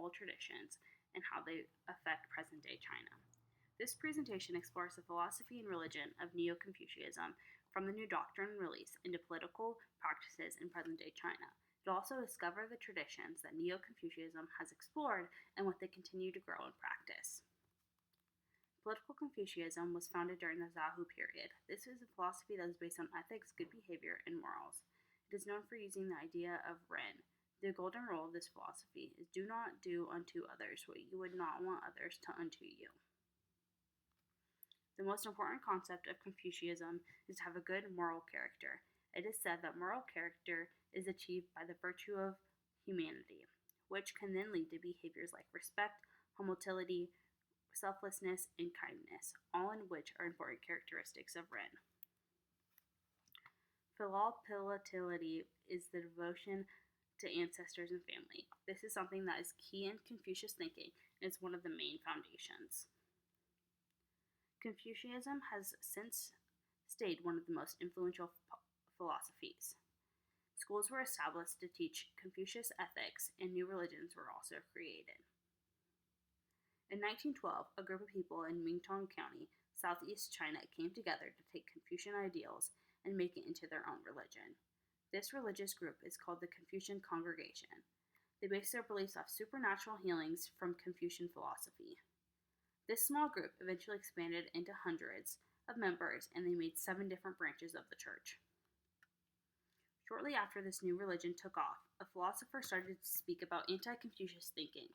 global traditions and how they affect present day China. This presentation explores the philosophy and religion of Neo-Confucianism from the new doctrine release into political practices in present day China. It will also discover the traditions that Neo-Confucianism has explored and what they continue to grow and practice. Political Confucianism was founded during the Zhou period. This is a philosophy that is based on ethics, good behavior, and morals. It is known for using the idea of Ren. The golden rule of this philosophy is do not do unto others what you would not want others to unto you. The most important concept of Confucianism is to have a good moral character. It is said that moral character is achieved by the virtue of humanity, which can then lead to behaviors like respect, humility, selflessness, and kindness, all in which are important characteristics of Ren. Filiality is the devotion to ancestors and family. This is something that is key in Confucius thinking and is one of the main foundations. Confucianism has since stayed one of the most influential philosophies. Schools were established to teach Confucius ethics, and new religions were also created. In 1912, a group of people in Mingtong County, southeast China, came together to take Confucian ideals and make it into their own religion. This religious group is called the Confucian Congregation. They base their beliefs off supernatural healings from Confucian philosophy. This small group eventually expanded into hundreds of members, and they made 7 different branches of the church. Shortly after this new religion took off, a philosopher started to speak about anti-Confucius thinking.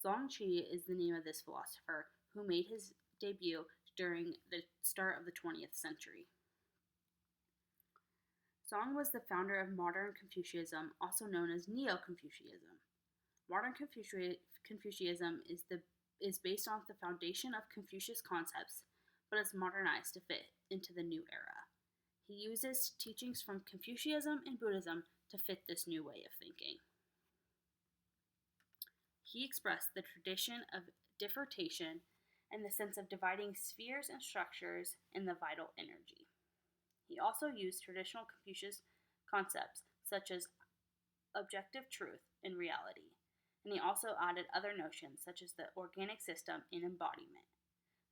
Zongqi is the name of this philosopher, who made his debut during the start of the 20th century. Zong was the founder of modern Confucianism, also known as Neo-Confucianism. Modern Confucianism is based on the foundation of Confucius concepts, but is modernized to fit into the new era. He uses teachings from Confucianism and Buddhism to fit this new way of thinking. He expressed the tradition of differentiation and the sense of dividing spheres and structures in the vital energy. He also used traditional Confucius concepts such as objective truth and reality, and he also added other notions such as the organic system and embodiment.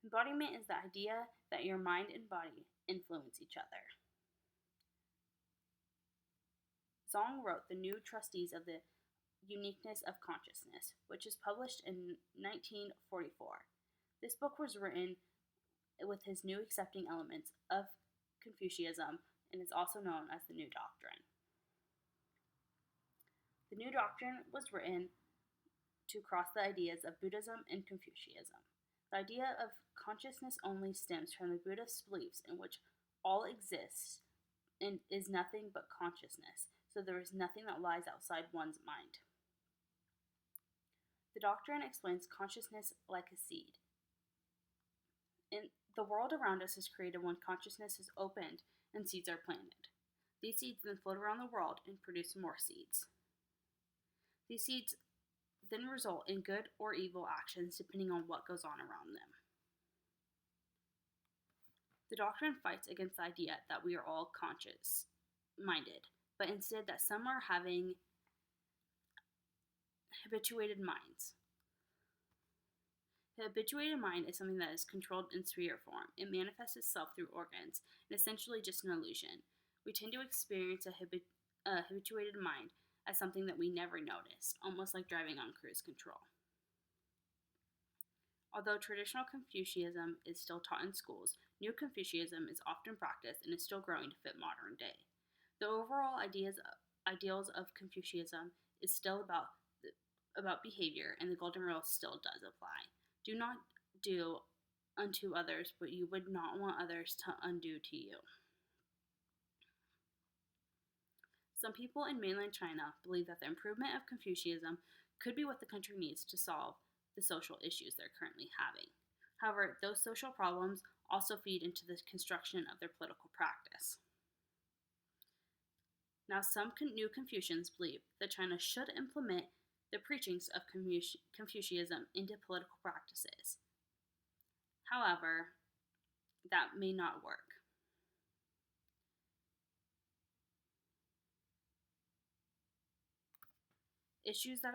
Embodiment is the idea that your mind and body influence each other. Zong wrote The New Trustees of the Uniqueness of Consciousness, which is published in 1944. This book was written with his new accepting elements of Confucianism and is also known as the New Doctrine. The New Doctrine was written to cross the ideas of Buddhism and Confucianism. The idea of consciousness only stems from the Buddhist beliefs in which all exists and is nothing but consciousness, so there is nothing that lies outside one's mind. The doctrine explains consciousness like a seed. In the world around us is created when consciousness is opened and seeds are planted. These seeds then float around the world and produce more seeds. These seeds then result in good or evil actions depending on what goes on around them. The doctrine fights against the idea that we are all conscious-minded, but instead that some are having habituated minds. The habituated mind is something that is controlled in sphere form. It manifests itself through organs, and essentially just an illusion. We tend to experience a habituated mind as something that we never noticed, almost like driving on cruise control. Although traditional Confucianism is still taught in schools, New Confucianism is often practiced and is still growing to fit modern day. The overall ideals of Confucianism is still about behavior, and the golden rule still does apply. Do not do unto others what you would not want others to undo to you. Some people in mainland China believe that the improvement of Confucianism could be what the country needs to solve the social issues they're currently having. However, those social problems also feed into the construction of their political practice. Now, some new Confucians believe that China should implement the preachings of Confucianism into political practices. However, that may not work. Issues that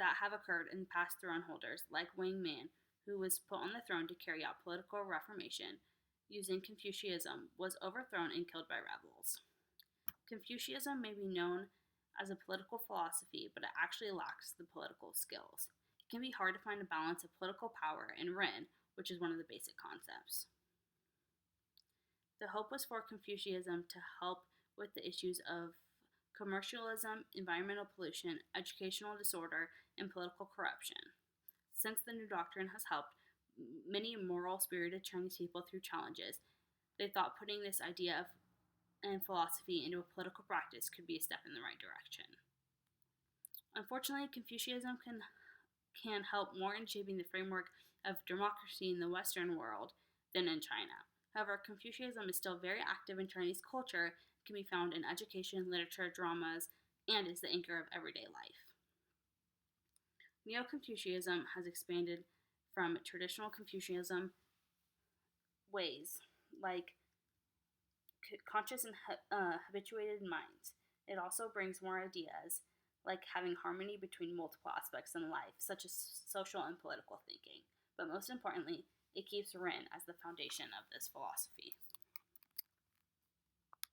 that have occurred in past throne holders, like Wang Man, who was put on the throne to carry out political reformation using Confucianism, was overthrown and killed by rebels. Confucianism may be known as a political philosophy, but it actually lacks the political skills. It can be hard to find a balance of political power in Ren, which is one of the basic concepts. The hope was for Confucianism to help with the issues of commercialism, environmental pollution, educational disorder, and political corruption. Since the new doctrine has helped many moral, spirited Chinese people through challenges, they thought putting this idea of and philosophy into a political practice could be a step in the right direction. Unfortunately, Confucianism can help more in shaping the framework of democracy in the Western world than in China. However, Confucianism is still very active in Chinese culture, can be found in education, literature, dramas, and is the anchor of everyday life. Neo-Confucianism has expanded from traditional Confucianism ways, like conscious and habituated minds. It also brings more ideas, like having harmony between multiple aspects in life, such as social and political thinking. But most importantly, it keeps Ren as the foundation of this philosophy.